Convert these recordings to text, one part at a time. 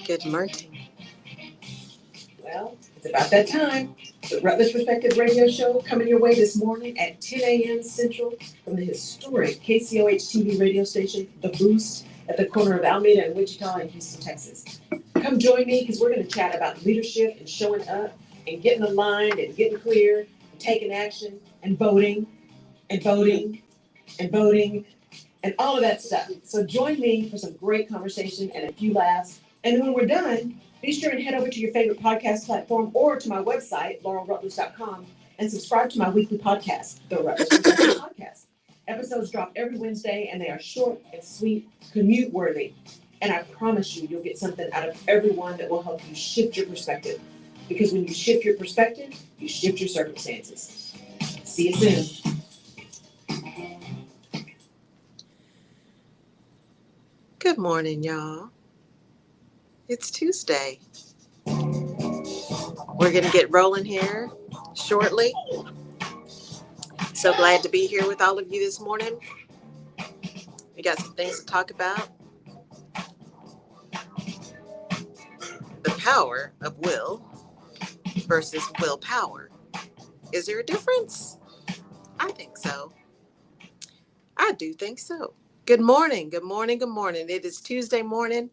Good morning. Well, it's about that time. The Rutledge Perspective Radio Show coming your way this morning at 10 a.m. Central from the historic KCOH TV radio station, The Boost, at the corner of Alameda and Wichita in Houston, Texas. Come join me because we're going to chat about leadership and showing up and getting aligned and getting clear and taking action and voting and voting and voting and all of that stuff. So join me for some great conversation and a few laughs. And when we're done, be sure and head over to your favorite podcast platform or to my website, laurelrutledge.com, and subscribe to my weekly podcast, The Rutledge Podcast. Episodes drop every Wednesday, and they are short and sweet, commute worthy. And I promise you, you'll get something out of every one that will help you shift your perspective. Because when you shift your perspective, you shift your circumstances. See you soon. Good morning, y'all. It's Tuesday. We're going to get rolling here shortly. So glad to be here with all of you this morning. We got some things to talk about. The power of will versus willpower. Is there a difference? I think so. I do think so. Good morning. Good morning. Good morning. It is Tuesday morning.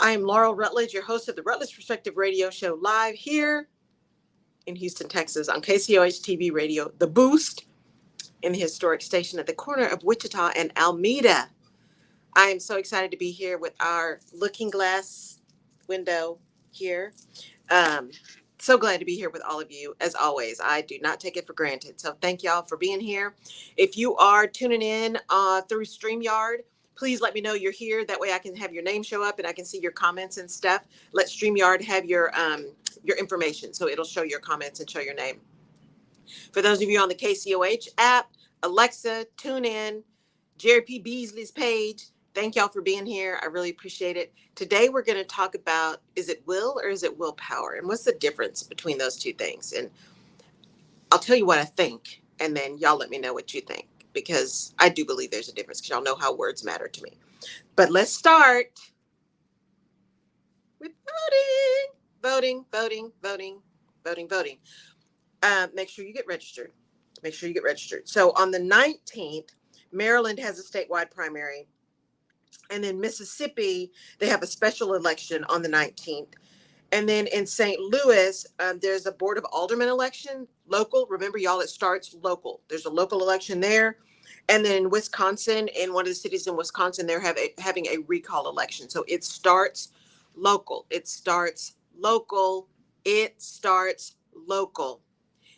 I am Laurel Rutledge, your host of the Rutledge Perspective Radio Show, live here in Houston, Texas on KCOH TV Radio, The Boost, in the historic station at the corner of Wichita and Alameda. I am so excited to be here with our looking glass window here. So glad to be here with all of you. As always, I do not take it for granted. So thank y'all for being here. If you are tuning in through StreamYard, please let me know you're here. That way I can have your name show up and I can see your comments and stuff. Let StreamYard have your information. So it'll show your comments and show your name. For those of you on the KCOH app, Alexa, tune in, Jerry P. Beasley's page. Thank y'all for being here. I really appreciate it. Today we're going to talk about, is it will or is it willpower? And what's the difference between those two things? And I'll tell you what I think, and then y'all let me know what you think, because I do believe there's a difference, because y'all know how words matter to me. But let's start with voting. Voting. Make sure you get registered. So on the 19th, Maryland has a statewide primary. And then Mississippi, they have a special election on the 19th. And then in St. Louis, there's a Board of Aldermen election, local. Remember, y'all, it starts local. There's a local election there. And then in Wisconsin, in one of the cities in Wisconsin, they're having a recall election. So it starts local.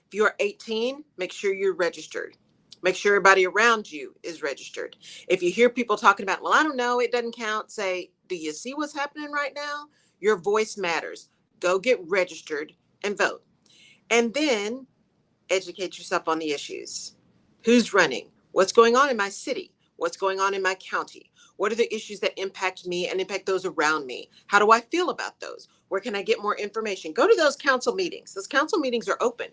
If you're 18, make sure you're registered. Make sure everybody around you is registered. If you hear people talking about, well, I don't know, it doesn't count, say, do you see what's happening right now? Your voice matters. Go get registered and vote. And then educate yourself on the issues. Who's running? What's going on in my city? What's going on in my county? What are the issues that impact me and impact those around me? How do I feel about those? Where can I get more information? Go to those council meetings. Those council meetings are open.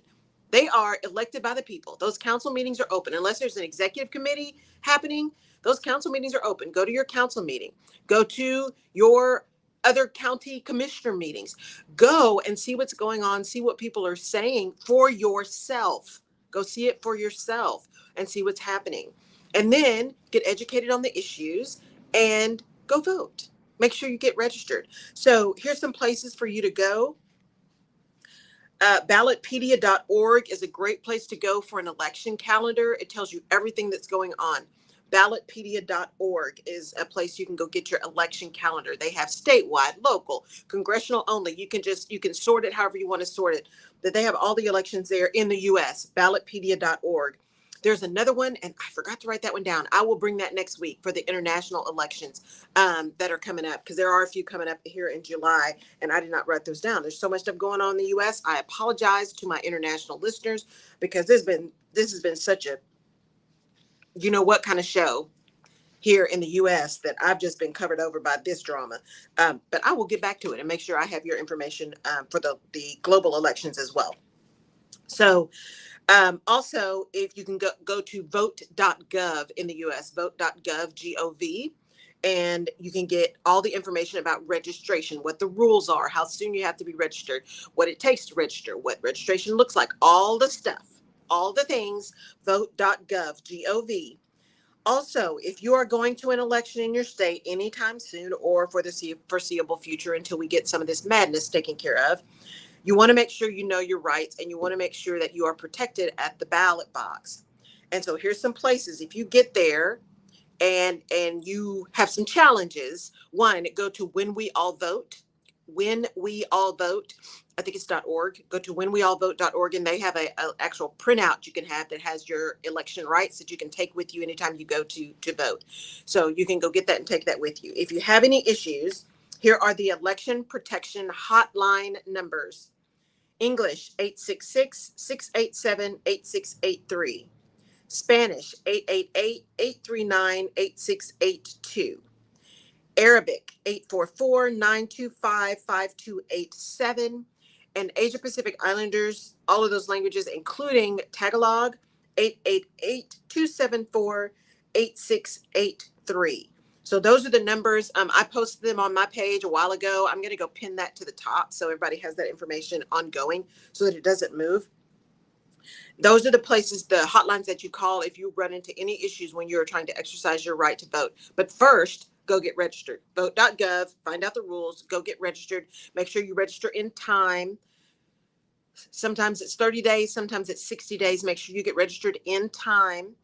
They are elected by the people. Those council meetings are open. Unless there's an executive committee happening, those council meetings are open. Go to your council meeting. Go to your other county commissioner meetings. Go and see what's going on. See what people are saying for yourself. Go see it for yourself and see what's happening. And then get educated on the issues and go vote. Make sure you get registered. So here's some places for you to go. Ballotpedia.org is a great place to go for an election calendar. It tells you everything that's going on. Ballotpedia.org is a place you can go get your election calendar. They have statewide, local, congressional only. You can sort it however you want to sort it. But they have all the elections there in the U.S. Ballotpedia.org. There's another one, and I forgot to write that one down. I will bring that next week for the international elections that are coming up, because there are a few coming up here in July, and I did not write those down. There's so much stuff going on in the U.S. I apologize to my international listeners, because this has been such a you know what kind of show here in the U.S. that I've just been covered over by this drama. But I will get back to it and make sure I have your information for the global elections as well. So also, if you can go to vote.gov in the U.S., vote.gov, G-O-V, and you can get all the information about registration, what the rules are, how soon you have to be registered, what it takes to register, what registration looks like, all the stuff, all the things. Vote.gov, G-O-V. Also, if you are going to an election in your state anytime soon or for the foreseeable future until we get some of this madness taken care of, you want to make sure you know your rights and you want to make sure that you are protected at the ballot box. And so here's some places. If you get there and you have some challenges, one, go to When We All Vote. When We All Vote, I think it's .org. Go to whenweallvote.org, and they have a actual printout you can have that has your election rights that you can take with you anytime you go to vote. So you can go get that and take that with you. If you have any issues, here are the election protection hotline numbers. English, 866-687-8683. Spanish, 888-839-8682. Arabic, 844-925-5287. And Asia Pacific Islanders, all of those languages, including Tagalog, 888-274-8683. So those are the numbers. I posted them on my page a while ago. I'm going to go pin that to the top so everybody has that information ongoing so that it doesn't move. Those are the places, the hotlines that you call if you run into any issues when you're trying to exercise your right to vote. But first, go get registered. Vote.gov, find out the rules, go get registered. Make sure you register in time. Sometimes it's 30 days, sometimes it's 60 days. Make sure you get registered in time.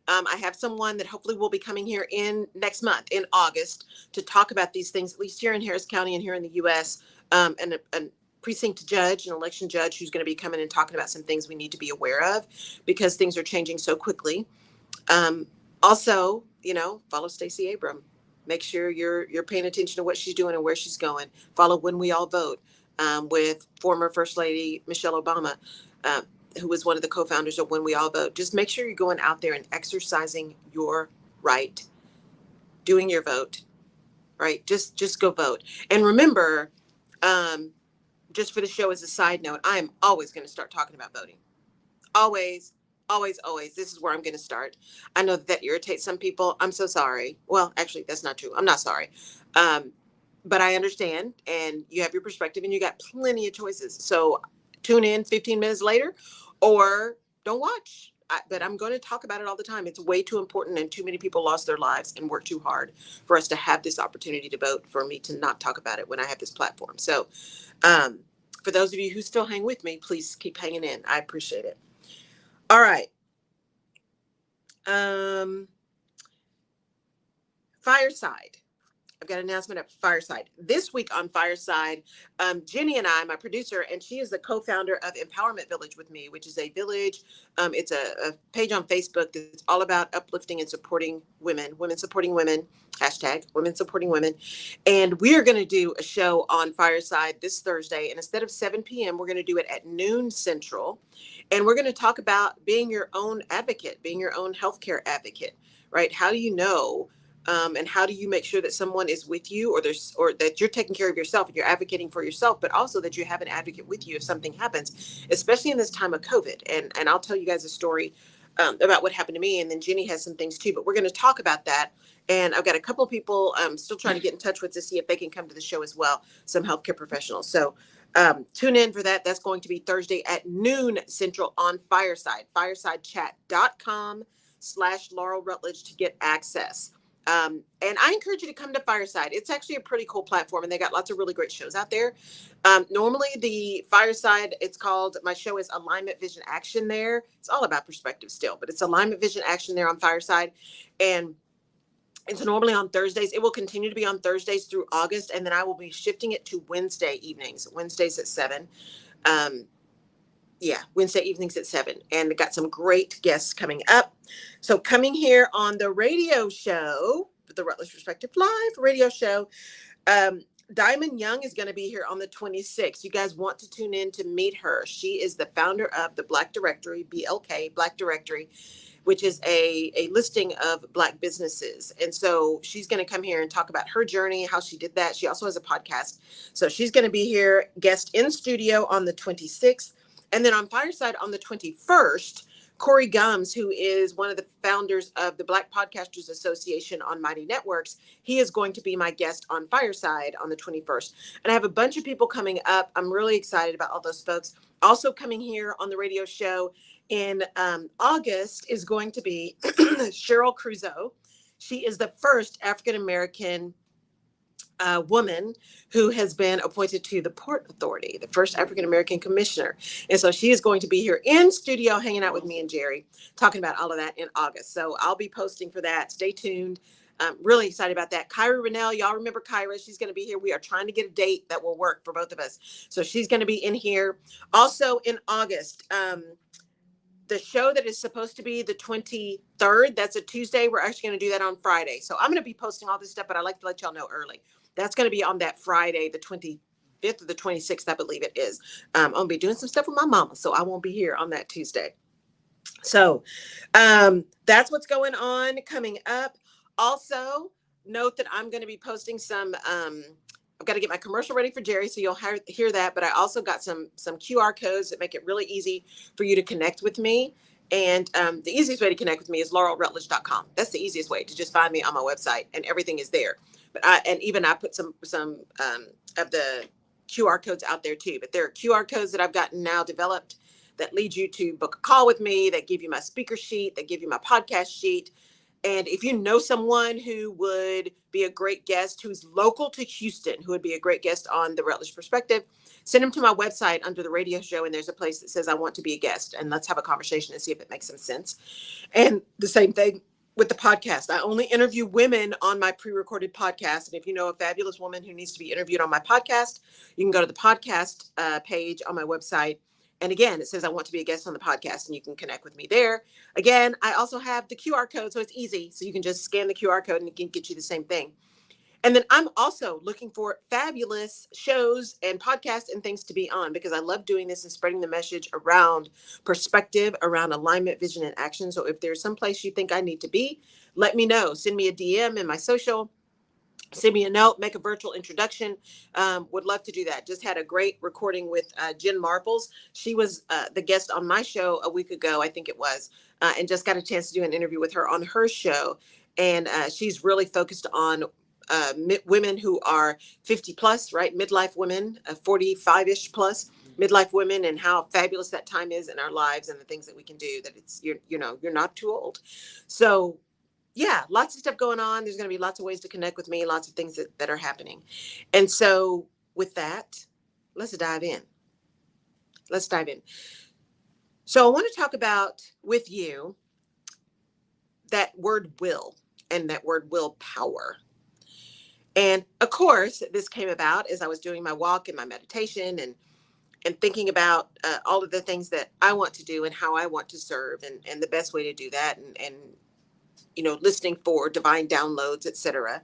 I have someone that hopefully will be coming here in next month, in August, to talk about these things, at least here in Harris County and here in the U.S., and a precinct judge, an election judge who's going to be coming and talking about some things we need to be aware of because things are changing so quickly. Also, follow Stacey Abram. Make sure you're paying attention to what she's doing and where she's going. Follow When We All Vote with former First Lady Michelle Obama, who was one of the co-founders of When We All Vote. Just make sure you're going out there and exercising your right, doing your vote, right? Just go vote. And remember, just for the show as a side note, I am always going to start talking about voting. Always, always, always. This is where I'm going to start. I know that irritates some people. I'm so sorry. Well, actually, that's not true. I'm not sorry. But I understand, and you have your perspective, and you got plenty of choices. So tune in 15 minutes later or don't watch. But I'm going to talk about it all the time. It's way too important, and too many people lost their lives and worked too hard for us to have this opportunity to vote, for me to not talk about it when I have this platform. So for those of you who still hang with me, please keep hanging in. I appreciate it. All right. Fireside. I've got an announcement at Fireside. This week on Fireside, Jenny and I, my producer, and she is the co-founder of Empowerment Village with me, which is a village. It's a page on Facebook that's all about uplifting and supporting women supporting women, hashtag women supporting women. And we are going to do a show on Fireside this Thursday. And instead of 7 p.m., we're going to do it at noon Central. And we're going to talk about being your own advocate, being your own healthcare advocate, right? How do you know? And how do you make sure that someone is with you, or that you're taking care of yourself and you're advocating for yourself, but also that you have an advocate with you if something happens, especially in this time of COVID. And I'll tell you guys a story about what happened to me, and then Jenny has some things too. But we're going to talk about that. And I've got a couple of people I'm still trying to get in touch with to see if they can come to the show as well, some healthcare professionals. So tune in for that. That's going to be Thursday at noon Central on Fireside, firesidechat.com/Laurel Rutledge to get access. And I encourage you to come to Fireside. It's actually a pretty cool platform, and they got lots of really great shows out there. Normally the Fireside, it's called, my show is Alignment Vision Action there. It's all about perspective still, but it's Alignment Vision Action there on Fireside. And it's normally on Thursdays. It will continue to be on Thursdays through August. And then I will be shifting it to Wednesday evenings, Wednesdays at 7. Wednesday evenings at 7. And we got some great guests coming up. So coming here on the radio show, the Rutledge Perspective Live radio show, Diamond Young is going to be here on the 26th. You guys want to tune in to meet her. She is the founder of the Black Directory, BLK, Black Directory, which is a listing of Black businesses. And so she's going to come here and talk about her journey, how she did that. She also has a podcast. So she's going to be here, guest in studio on the 26th. And then on Fireside on the 21st, Corey Gums, who is one of the founders of the Black Podcasters Association on Mighty Networks, he is going to be my guest on Fireside on the 21st. And I have a bunch of people coming up. I'm really excited about all those folks. Also coming here on the radio show in August is going to be Cheryl Cruzeau. She is the first African American woman who has been appointed to the Port Authority, the first African American commissioner. And so she is going to be here in studio hanging out with me and Jerry, talking about all of that in August. So I'll be posting for that. Stay tuned. I'm really excited about that. Kyra Rennell, y'all remember Kyra? She's going to be here. We are trying to get a date that will work for both of us. So she's going to be in here. Also in August, the show that is supposed to be the 23rd, that's a Tuesday. We're actually going to do that on Friday. So I'm going to be posting all this stuff, but I like to let y'all know early. That's going to be on that Friday, the 25th or the 26th, I believe it is. I'm going to be doing some stuff with my mama, so I won't be here on that Tuesday. So that's what's going on coming up. Also, note that I'm going to be posting some I've got to get my commercial ready for Jerry, so you'll hear that. But I also got some QR codes that make it really easy for you to connect with me. And the easiest way to connect with me is laurelrutledge.com. That's the easiest way to just find me on my website, and everything is there. But I put some of the QR codes out there too. But there are QR codes that I've gotten now developed that lead you to book a call with me, that give you my speaker sheet, that give you my podcast sheet. And if you know someone who would be a great guest, who's local to Houston, who would be a great guest on the Rutledge Perspective, send them to my website under the radio show. And there's a place that says, I want to be a guest. And let's have a conversation and see if it makes some sense. And the same thing with the podcast. I only interview women on my pre-recorded podcast. And if you know a fabulous woman who needs to be interviewed on my podcast, you can go to the podcast page on my website. And again, it says I want to be a guest on the podcast, and you can connect with me there. Again, I also have the QR code, so it's easy. So you can just scan the QR code and it can get you the same thing. And then I'm also looking for fabulous shows and podcasts and things to be on, because I love doing this and spreading the message around perspective, around alignment, vision, and action. So if there's some place you think I need to be, let me know. Send me a DM in my social. Send me a note, make a virtual introduction. Would love to do that. Just had a great recording with Jen Marples. She was the guest on my show a week ago, I think it was, and just got a chance to do an interview with her on her show. And she's really focused on women who are 50 plus, right? Midlife women, 45-ish plus midlife women, and how fabulous that time is in our lives and the things that we can do, that it's, you're not too old. So yeah, lots of stuff going on. There's going to be lots of ways to connect with me, lots of things that are happening. And so with that, let's dive in. So I want to talk about with you that word will and that word willpower. And of course, this came about as I was doing my walk and my meditation and thinking about all of the things that I want to do and how I want to serve, and the best way to do that, and listening for divine downloads, etc.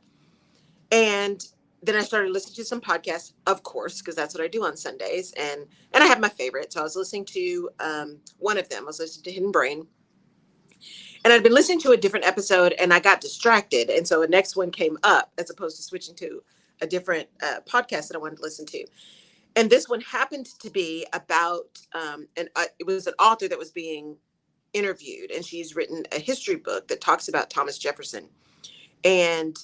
And then I started listening to some podcasts, of course, because that's what I do on Sundays. And I have my favorite. So I was listening to one of them. I was listening to Hidden Brain. And I'd been listening to a different episode and I got distracted. And so the next one came up as opposed to switching to a different podcast that I wanted to listen to. And this one happened to be about, it was an author that was being interviewed, and she's written a history book that talks about Thomas Jefferson. And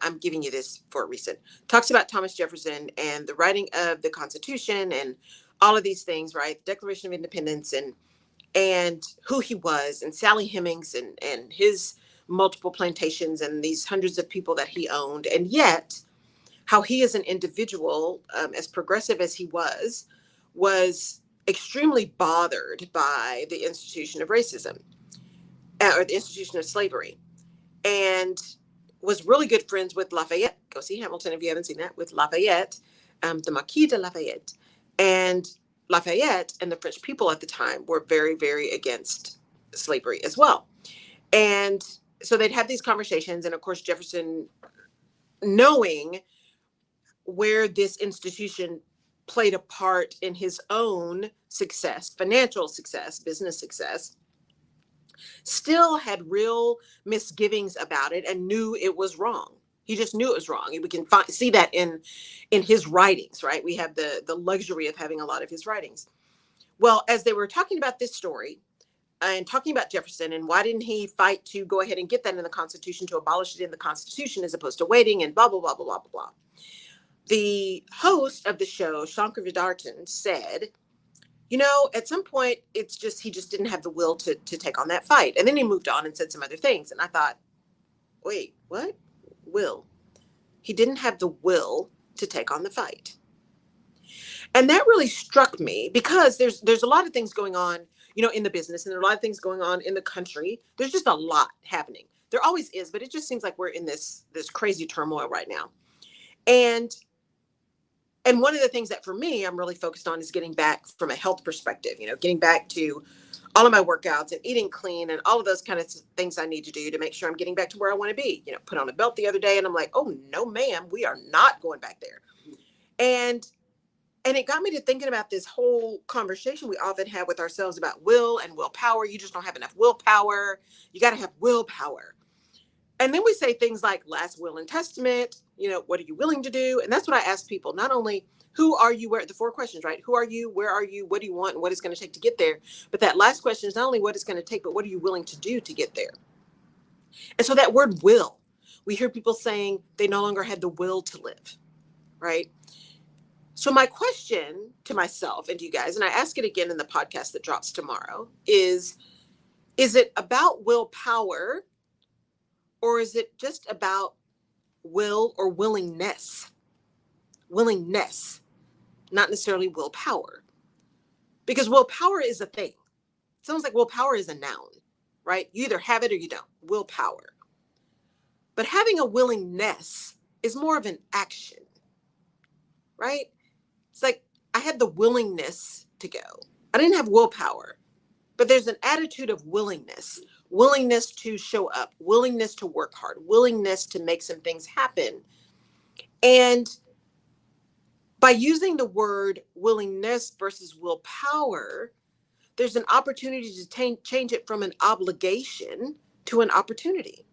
I'm giving you this for a reason. Talks about Thomas Jefferson and the writing of the Constitution and all of these things, right? The Declaration of Independence and who he was, and Sally Hemings and his multiple plantations and these hundreds of people that he owned. And yet how he as an individual, as progressive as he was extremely bothered by the institution of racism or the institution of slavery, and was really good friends with Lafayette. Go see Hamilton if you haven't seen that, with Lafayette, the Marquis de Lafayette. And Lafayette and the French people at the time were very, very against slavery as well. And so they'd have these conversations. And of course, Jefferson, knowing where this institution played a part in his own success, financial success, business success, still had real misgivings about it and knew it was wrong. He just knew it was wrong. And we can see that in his writings, right? We have the luxury of having a lot of his writings. Well, as they were talking about this story, and talking about Jefferson and why didn't he fight to go ahead and get that in the Constitution, to abolish it in the Constitution as opposed to waiting, and blah, blah, blah, blah, blah, blah, blah. The host of the show, Shankar Vedantam, said, at some point, it's just, he just didn't have the will to take on that fight. And then he moved on and said some other things. And I thought, wait, what? Will. He didn't have the will to take on the fight. And that really struck me because there's a lot of things going on, in the business, and there are a lot of things going on in the country. There's just a lot happening. There always is, but it just seems like we're in this crazy turmoil right now. And one of the things that for me I'm really focused on is getting back from a health perspective, getting back to all of my workouts and eating clean and all of those kind of things I need to do to make sure I'm getting back to where I want to be. Put on a belt the other day and I'm like, oh no, ma'am, we are not going back there. And it got me to thinking about this whole conversation we often have with ourselves about will and willpower. You just don't have enough willpower. You got to have willpower. And then we say things like last will and testament, what are you willing to do? And that's what I ask people, not only who are you, where, the 4 questions, right? Who are you? Where are you? What do you want? And what it's going to take to get there? But that last question is not only what it's going to take, but what are you willing to do to get there? And so that word will, we hear people saying they no longer had the will to live, right? So my question to myself and to you guys, and I ask it again in the podcast that drops tomorrow, is it about willpower, or is it just about will or willingness? Willingness, not necessarily willpower. Because willpower is a thing. It sounds like willpower is a noun, right? You either have it or you don't. Willpower. But having a willingness is more of an action, right? It's like I had the willingness to go. I didn't have willpower, but there's an attitude of willingness to show up, willingness to work hard, willingness to make some things happen. And by using the word willingness versus willpower, there's an opportunity to change it from an obligation to an opportunity.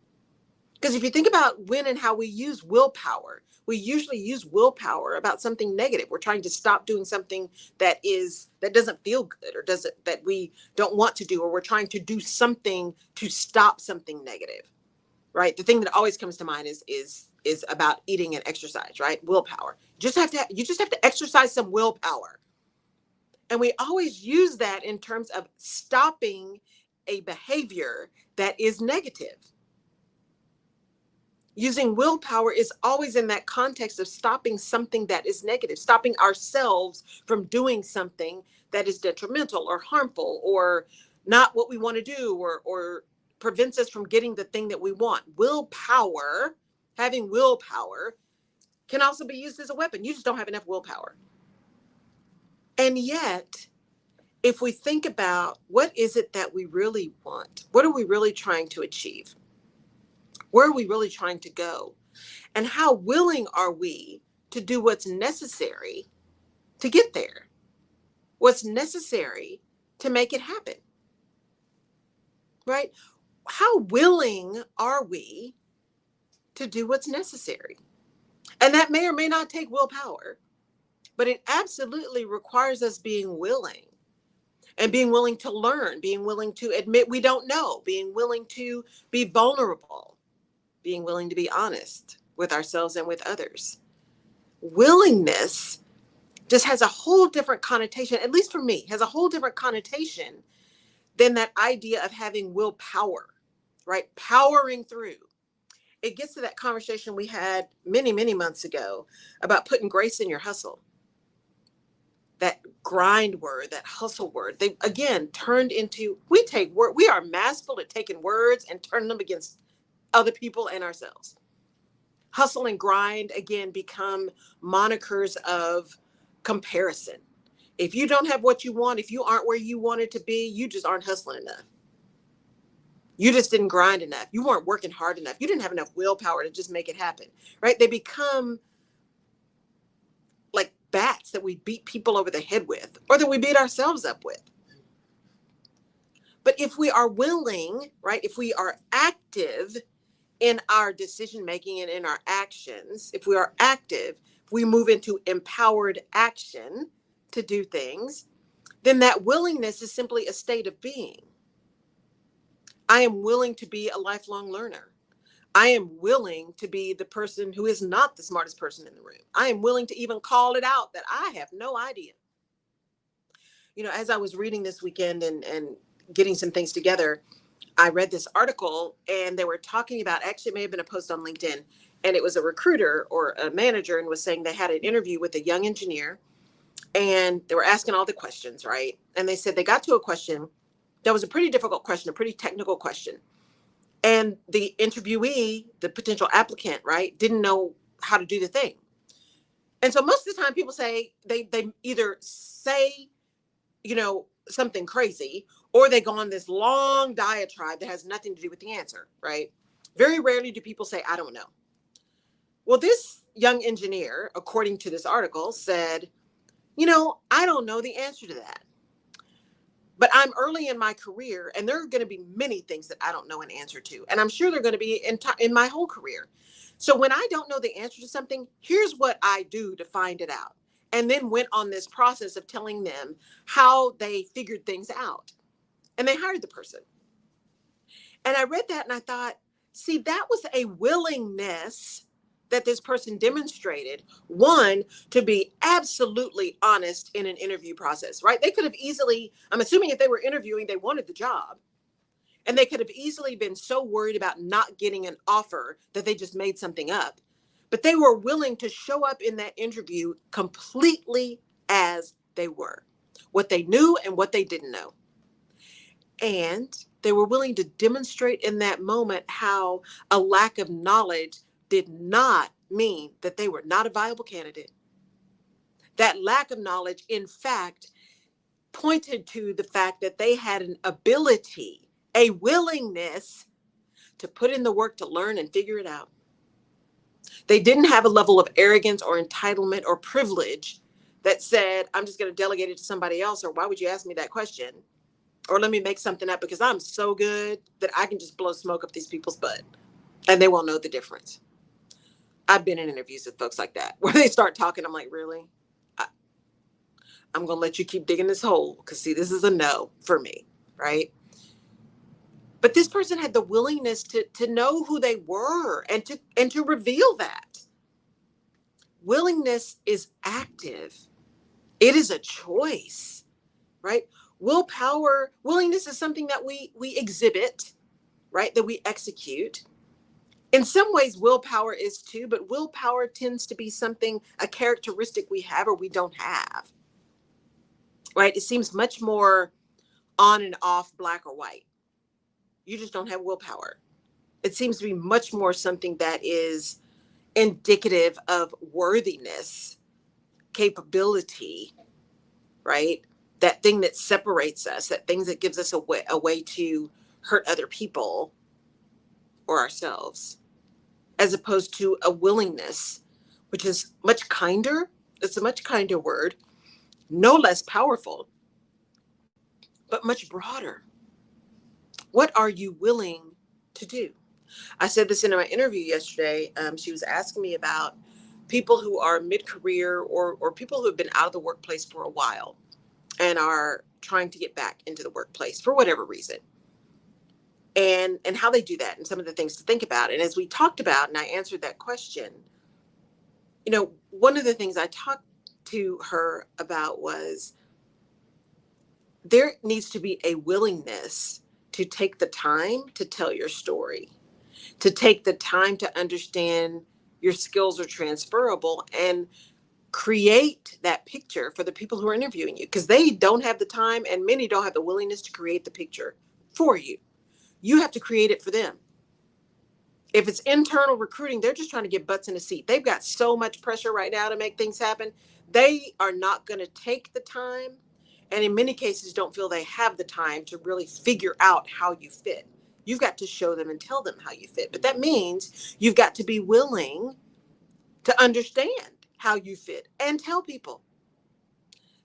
Because if you think about when and how we use willpower, we usually use willpower about something negative. We're trying to stop doing something that doesn't feel good, or that we don't want to do, or we're trying to do something to stop something negative, right? The thing that always comes to mind is about eating and exercise, right? Willpower. You just have to exercise some willpower. And we always use that in terms of stopping a behavior that is negative. Using willpower is always in that context of stopping something that is negative, stopping ourselves from doing something that is detrimental or harmful or not what we want to do, or prevents us from getting the thing that we want. Willpower, having willpower, can also be used as a weapon. You just don't have enough willpower. And yet, if we think about what is it that we really want, what are we really trying to achieve? Where are we really trying to go? And how willing are we to do what's necessary to get there? What's necessary to make it happen? Right? How willing are we to do what's necessary? And that may or may not take willpower, but it absolutely requires us being willing, and being willing to learn, being willing to admit we don't know, being willing to be vulnerable, being willing to be honest with ourselves and with others. Willingness just has a whole different connotation, at least for me, has a whole different connotation than that idea of having willpower, right? Powering through. It gets to that conversation we had many, many months ago about putting grace in your hustle. That grind word, that hustle word, they again turned into, we are masterful at taking words and turning them against other people and ourselves. Hustle and grind, again, become monikers of comparison. If you don't have what you want, if you aren't where you wanted to be, you just aren't hustling enough. You just didn't grind enough. You weren't working hard enough. You didn't have enough willpower to just make it happen, right? They become like bats that we beat people over the head with, or that we beat ourselves up with. But if we are willing, right, if we are active in our decision making and in our actions, if we are active, if we move into empowered action to do things, then that willingness is simply a state of being. I am willing to be a lifelong learner. I am willing to be the person who is not the smartest person in the room. I am willing to even call it out that I have no idea. As I was reading this weekend and getting some things together, I read this article and they were talking about, actually, it may have been a post on LinkedIn, and it was a recruiter or a manager and was saying they had an interview with a young engineer and they were asking all the questions, right? And they said they got to a question that was a pretty difficult question, a pretty technical question. And the interviewee, the potential applicant, right, didn't know how to do the thing. And so most of the time people say they either say, something crazy, or they go on this long diatribe that has nothing to do with the answer, right? Very rarely do people say, I don't know. Well, this young engineer, according to this article, said, I don't know the answer to that. But I'm early in my career, and there are going to be many things that I don't know an answer to. And I'm sure they're going to be in my whole career. So when I don't know the answer to something, here's what I do to find it out. And then went on this process of telling them how they figured things out. And they hired the person. And I read that and I thought, see, that was a willingness that this person demonstrated. One, to be absolutely honest in an interview process, right? They could have easily, I'm assuming if they were interviewing, they wanted the job. And they could have easily been so worried about not getting an offer that they just made something up. But they were willing to show up in that interview completely as they were, what they knew and what they didn't know. And they were willing to demonstrate in that moment how a lack of knowledge did not mean that they were not a viable candidate. That lack of knowledge, in fact, pointed to the fact that they had an ability, a willingness to put in the work to learn and figure it out. They didn't have a level of arrogance or entitlement or privilege that said, I'm just going to delegate it to somebody else, or why would you ask me that question? Or let me make something up because I'm so good that I can just blow smoke up these people's butt and they won't know the difference. I've been in interviews with folks like that where they start talking. I'm like, really? I'm going to let you keep digging this hole because, see, this is a no for me, right? But this person had the willingness to know who they were and to reveal that. Willingness is active. It is a choice, right? Willingness is something that we exhibit, right? That we execute. In some ways, willpower is too, but willpower tends to be something, a characteristic we have or we don't have, right? It seems much more on and off, black or white. You just don't have willpower. It seems to be much more something that is indicative of worthiness, capability, right? That thing that separates us, that thing that gives us a way to hurt other people or ourselves, as opposed to a willingness, which is much kinder. It's a much kinder word, no less powerful, but much broader. What are you willing to do? I said this in my interview yesterday. She was asking me about people who are mid-career or people who have been out of the workplace for a while and are trying to get back into the workplace for whatever reason. And how they do that and some of the things to think about. And as we talked about, and I answered that question, one of the things I talked to her about was there needs to be a willingness to take the time to tell your story, to take the time to understand your skills are transferable and create that picture for the people who are interviewing you, because they don't have the time and many don't have the willingness to create the picture for you. You have to create it for them. If it's internal recruiting, they're just trying to get butts in a seat. They've got so much pressure right now to make things happen. They are not going to take the time, and in many cases don't feel they have the time to really figure out how you fit. You've got to show them and tell them how you fit. But that means you've got to be willing to understand how you fit and tell people.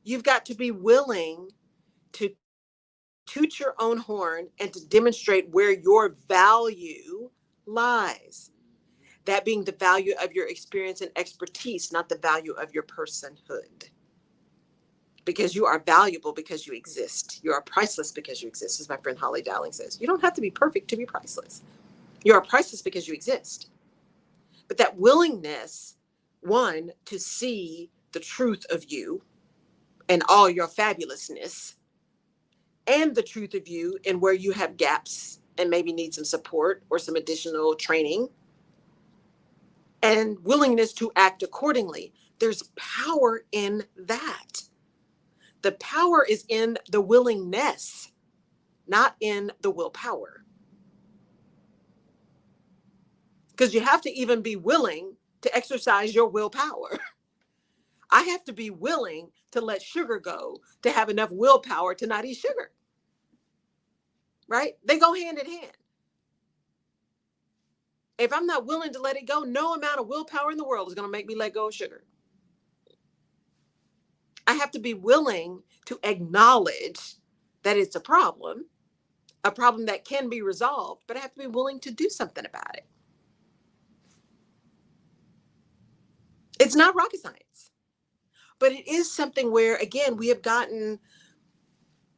You've got to be willing to toot your own horn and to demonstrate where your value lies. That being the value of your experience and expertise, not the value of your personhood. because you are valuable because you exist. You are priceless because you exist, as my friend Holly Dowling says. You don't have to be perfect to be priceless. You are priceless because you exist. But that willingness, one, to see the truth of you and all your fabulousness, and the truth of you and where you have gaps and maybe need some support or some additional training, and willingness to act accordingly. There's power in that. The power is in the willingness, not in the willpower. Because you have to even be willing to exercise your willpower. I have to be willing to let sugar go to have enough willpower to not eat sugar. Right? They go hand in hand. If I'm not willing to let it go, no amount of willpower in the world is going to make me let go of sugar. I have to be willing to acknowledge that it's a problem that can be resolved, but I have to be willing to do something about it. It's not rocket science, but it is something where, again, we have gotten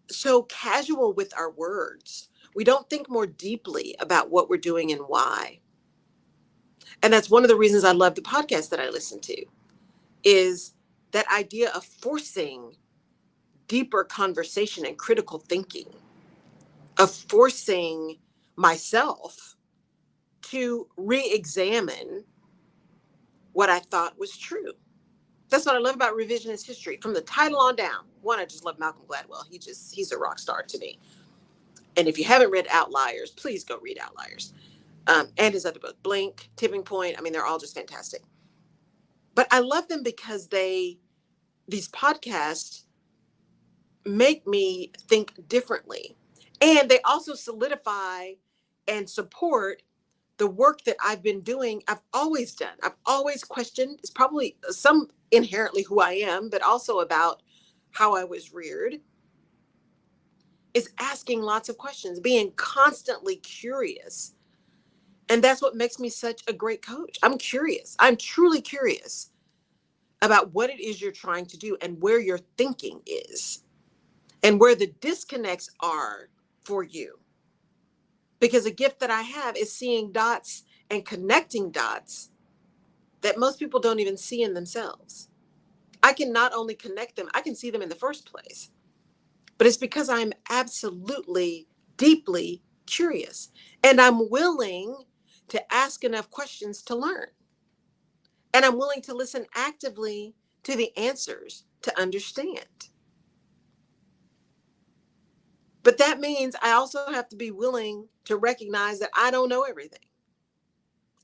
so casual with our words. We don't think more deeply about what we're doing and why. And that's one of the reasons I love the podcast that I listen to, is that idea of forcing deeper conversation and critical thinking, of forcing myself to re-examine what I thought was true. That's what I love about revisionist history. From the title on down, one, I just love Malcolm Gladwell. He's a rock star to me. And if you haven't read Outliers, please go read Outliers. And his other book, Blink, Tipping Point. I mean, they're all just fantastic. But I love them because these podcasts make me think differently. And they also solidify and support the work that I've been doing. I've always done. I've always questioned. It's probably some inherently who I am, but also about how I was reared, is asking lots of questions, being constantly curious. And that's what makes me such a great coach. I'm curious. I'm truly curious about what it is you're trying to do and where your thinking is and where the disconnects are for you. Because a gift that I have is seeing dots and connecting dots that most people don't even see in themselves. I can not only connect them, I can see them in the first place. But it's because I'm absolutely, deeply curious. And I'm willing to ask enough questions to learn. And I'm willing to listen actively to the answers to understand. But that means I also have to be willing to recognize that I don't know everything.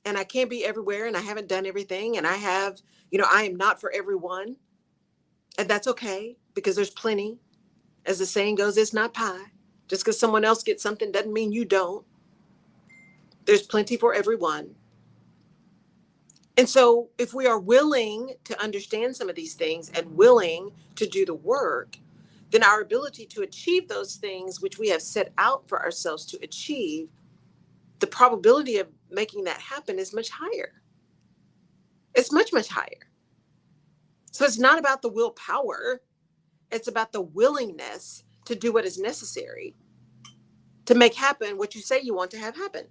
And I can't be everywhere, and I haven't done everything. And I have, I am not for everyone. And that's okay, because there's plenty. As the saying goes, it's not pie. Just because someone else gets something doesn't mean you don't. There's plenty for everyone. And so if we are willing to understand some of these things and willing to do the work, then our ability to achieve those things which we have set out for ourselves to achieve, the probability of making that happen is much higher. It's much, much higher. So it's not about the willpower. It's about the willingness to do what is necessary to make happen what you say you want to have happen.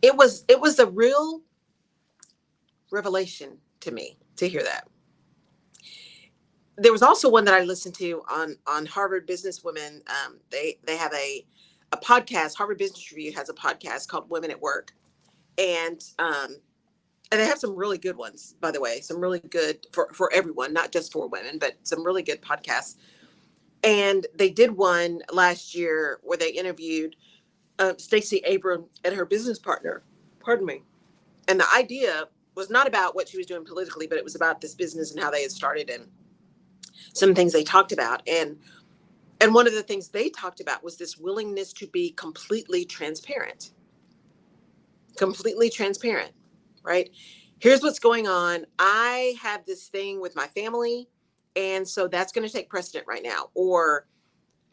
It was a real revelation to me to hear that. There was also one that I listened to on Harvard Businesswomen. They have a podcast. Harvard Business Review has a podcast called Women at Work, and they have some really good ones, by the way. Some really good for everyone, not just for women, but some really good podcasts. And they did one last year where they interviewed Stacey Abrams and her business partner. Pardon me. And the idea was not about what she was doing politically, but it was about this business and how they had started and some things they talked about. And one of the things they talked about was this willingness to be completely transparent, right? Here's what's going on. I have this thing with my family, and so that's going to take precedent right now. Or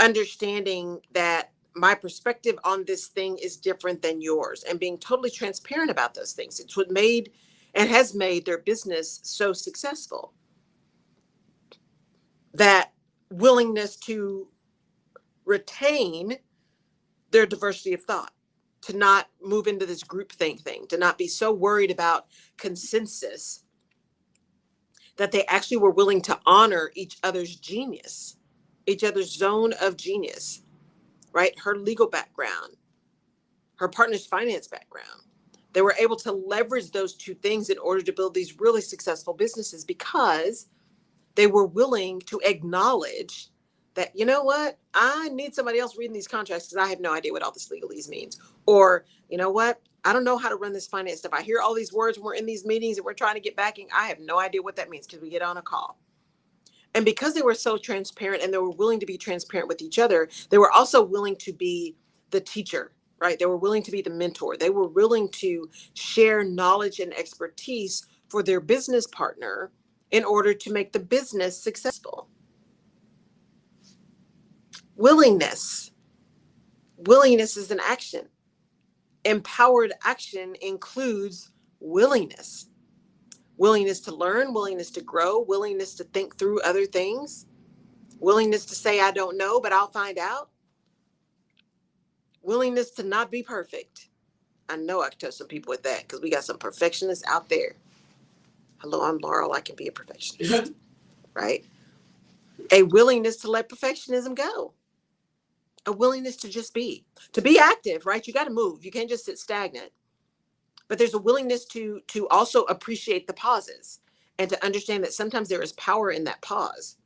understanding that my perspective on this thing is different than yours, and being totally transparent about those things. It's what made and has made their business so successful. that willingness to retain their diversity of thought, to not move into this groupthink thing, to not be so worried about consensus, that they actually were willing to honor each other's genius, each other's zone of genius, right? Her legal background, her partner's finance background. They were able to leverage those two things in order to build these really successful businesses because they were willing to acknowledge that, you know what, I need somebody else reading these contracts because I have no idea what all this legalese means. Or, you know what, I don't know how to run this finance stuff. I hear all these words when we're in these meetings and we're trying to get backing. I have no idea what that means because we get on a call. And because they were so transparent and they were willing to be transparent with each other, they were also willing to be the teacher, right? They were willing to be the mentor. They were willing to share knowledge and expertise for their business partner in order to make the business successful. Willingness. Willingness is an action. Empowered action includes willingness. Willingness to learn, willingness to grow, willingness to think through other things, willingness to say, I don't know, but I'll find out. Willingness to not be perfect. I know I can touch some people with that because we got some perfectionists out there. Hello, I'm Laurel. I can be a perfectionist, right? A willingness to let perfectionism go. A willingness to just be active, right? You got to move. You can't just sit stagnant. But there's a willingness to also appreciate the pauses and to understand that sometimes there is power in that pause.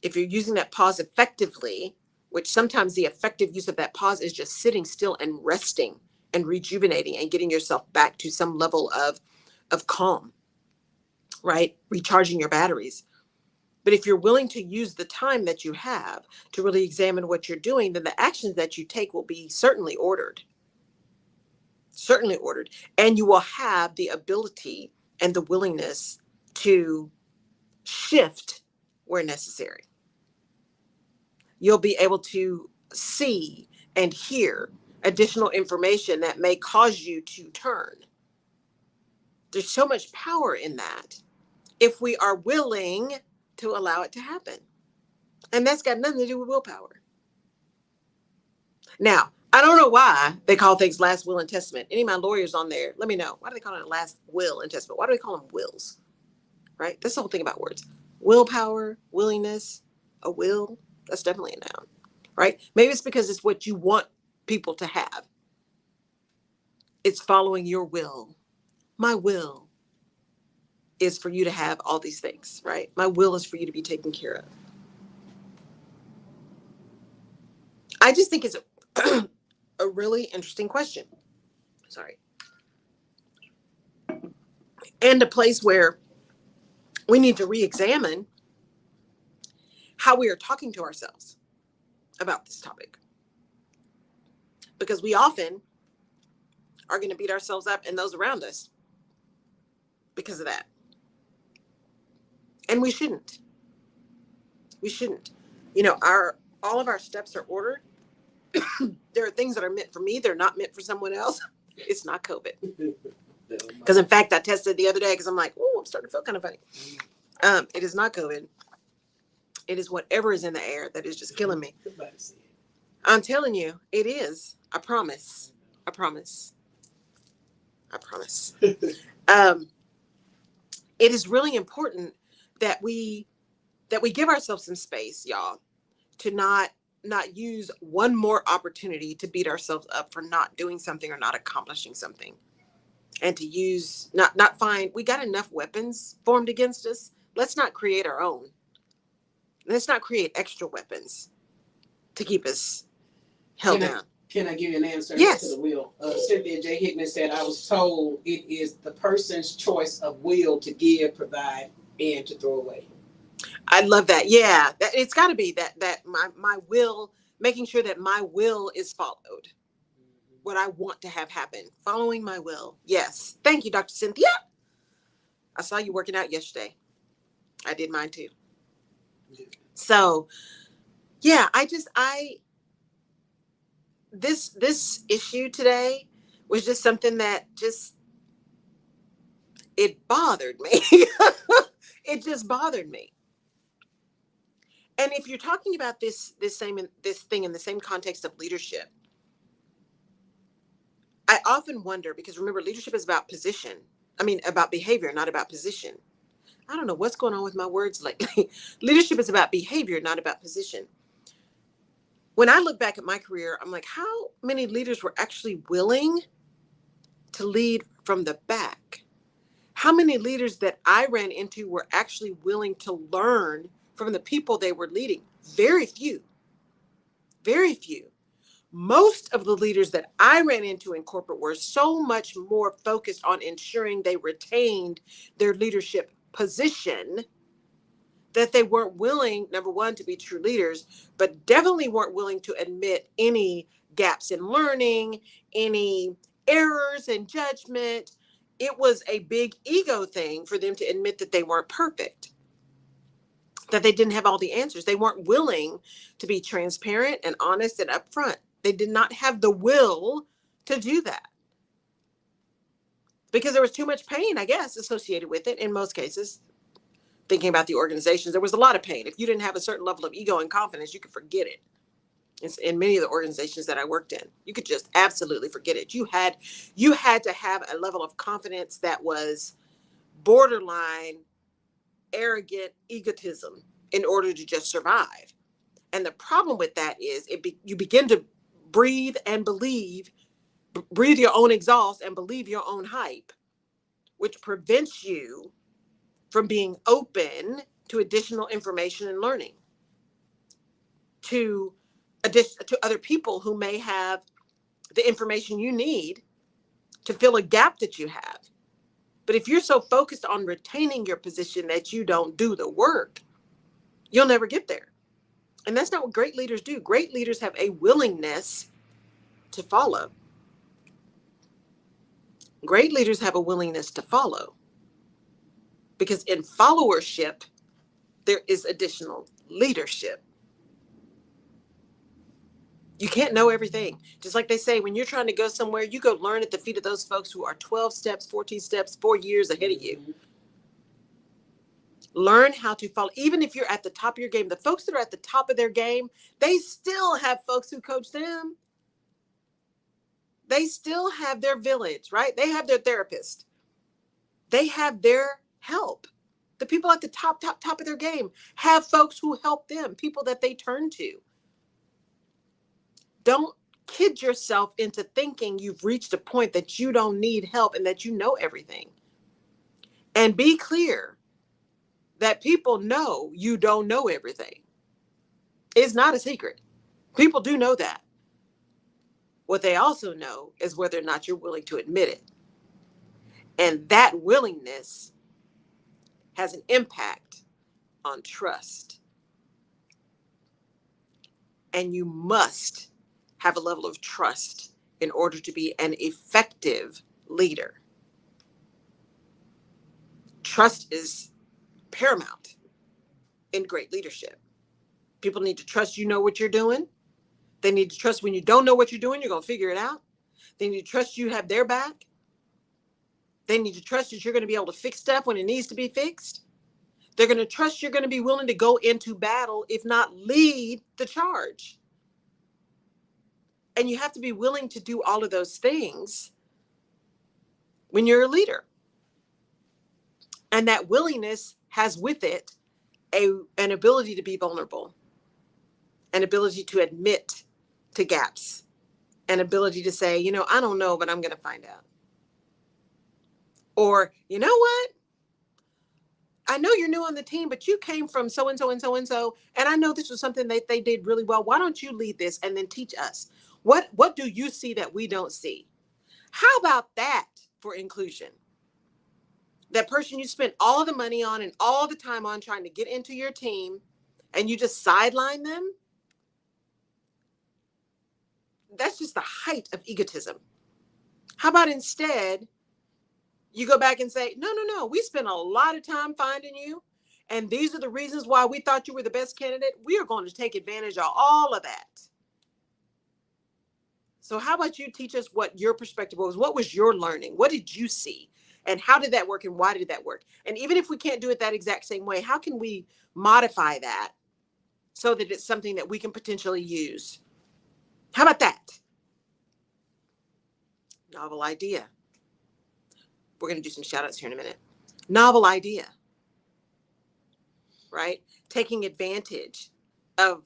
If you're using that pause effectively, which sometimes the effective use of that pause is just sitting still and resting and rejuvenating and getting yourself back to some level of calm, right? Recharging your batteries. But if you're willing to use the time that you have to really examine what you're doing, then the actions that you take will be certainly ordered. Certainly ordered. And you will have the ability and the willingness to shift where necessary. You'll be able to see and hear additional information that may cause you to turn. There's so much power in that if we are willing to allow it to happen. And that's got nothing to do with willpower. Now, I don't know why they call things last will and testament. Any of my lawyers on there, let me know. Why do they call it a last will and testament? Why do they call them wills? Right? That's the whole thing about words. Willpower, willingness, a will, that's definitely a noun. Right? Maybe it's because it's what you want people to have. It's following your will. My will is for you to have all these things, right? My will is for you to be taken care of. I just think it's a really interesting question. Sorry. And a place where we need to re-examine how we are talking to ourselves about this topic. Because we often are going to beat ourselves up and those around us because of that. And we shouldn't. We shouldn't. You know, all of our steps are ordered. There are things that are meant for me. They're not meant for someone else. It's not COVID. Because in fact, I tested the other day because I'm like, oh, I'm starting to feel kind of funny. It is not COVID. It is whatever is in the air that is just killing me. I'm telling you, it is. I promise. I promise. I promise. It is really important that we give ourselves some space, y'all, to not use one more opportunity to beat ourselves up for not doing something or not accomplishing something. And to use not find we got enough weapons formed against us. Let's not create our own. Let's not create extra weapons to keep us held down. Can I give you an answer Yes. to the will? Cynthia J. Hickman said, I was told it is the person's choice of will to give, provide, and to throw away. I love that. Yeah, it's got to be that my will, making sure that my will is followed. What I want to have happen, following my will. Yes. Thank you, Dr. Cynthia. I saw you working out yesterday. I did mine too. So, yeah, this issue today was just something that it bothered me. It just bothered me. And if you're talking about this thing in the same context of leadership, I often wonder, because remember, leadership is about position. I mean, about behavior, not about position. I don't know what's going on with my words lately. Leadership is about behavior, not about position. When I look back at my career, I'm like, how many leaders were actually willing to lead from the back? How many leaders that I ran into were actually willing to learn from the people they were leading? Very few. Very few. Most of the leaders that I ran into in corporate were so much more focused on ensuring they retained their leadership position that they weren't willing, number one, to be true leaders, but definitely weren't willing to admit any gaps in learning, any errors in judgment. It was a big ego thing for them to admit that they weren't perfect, that they didn't have all the answers. They weren't willing to be transparent and honest and upfront. They did not have the will to do that because there was too much pain, I guess, associated with it in most cases. Thinking about the organizations, there was a lot of pain. If you didn't have a certain level of ego and confidence, you could forget it. It's in many of the organizations that I worked in, you could just absolutely forget it. You had to have a level of confidence that was borderline arrogant egotism in order to just survive. And the problem with that is you begin to breathe and believe, breathe your own exhaust and believe your own hype, which prevents you from being open to additional information and learning, to other people who may have the information you need to fill a gap that you have. But if you're so focused on retaining your position that you don't do the work, you'll never get there. And that's not what great leaders do. Great leaders have a willingness to follow. Great leaders have a willingness to follow, because in followership, there is additional leadership. You can't know everything. Just like they say, when you're trying to go somewhere, you go learn at the feet of those folks who are 12 steps, 14 steps, 4 years ahead of you. Learn how to follow. Even if you're at the top of your game, the folks that are at the top of their game, they still have folks who coach them. They still have their village, right? They have their therapist. They have their help. The people at the top of their game have folks who help them, people that they turn to. Don't kid yourself into thinking you've reached a point that you don't need help and that you know everything. And be clear that people know you don't know everything. It's not a secret. People do know that. What they also know is whether or not you're willing to admit it. And that willingness has an impact on trust. And you must have a level of trust in order to be an effective leader. Trust is paramount in great leadership. People need to trust you know what you're doing. They need to trust when you don't know what you're doing, you're going to figure it out. They need to trust you have their back. They need to trust that you're going to be able to fix stuff when it needs to be fixed. They're going to trust you're going to be willing to go into battle, if not lead the charge. And you have to be willing to do all of those things when you're a leader. And that willingness has with it an ability to be vulnerable, an ability to admit to gaps, an ability to say, I don't know, but I'm going to find out. Or, you know what? I know you're new on the team, but you came from so-and-so and so-and-so, and I know this was something that they did really well. Why don't you lead this and then teach us? What do you see that we don't see? How about that for inclusion? That person you spent all the money on and all the time on trying to get into your team, and you just sideline them? That's just the height of egotism. How about instead, you go back and say, no, we spent a lot of time finding you, and these are the reasons why we thought you were the best candidate. We are going to take advantage of all of that. So how about you teach us what your perspective was? What was your learning? What did you see? And how did that work? And why did that work? And even if we can't do it that exact same way, how can we modify that so that it's something that we can potentially use. How about that? Novel idea. We're going to do some shout outs here in a minute. Novel idea, right? Taking advantage of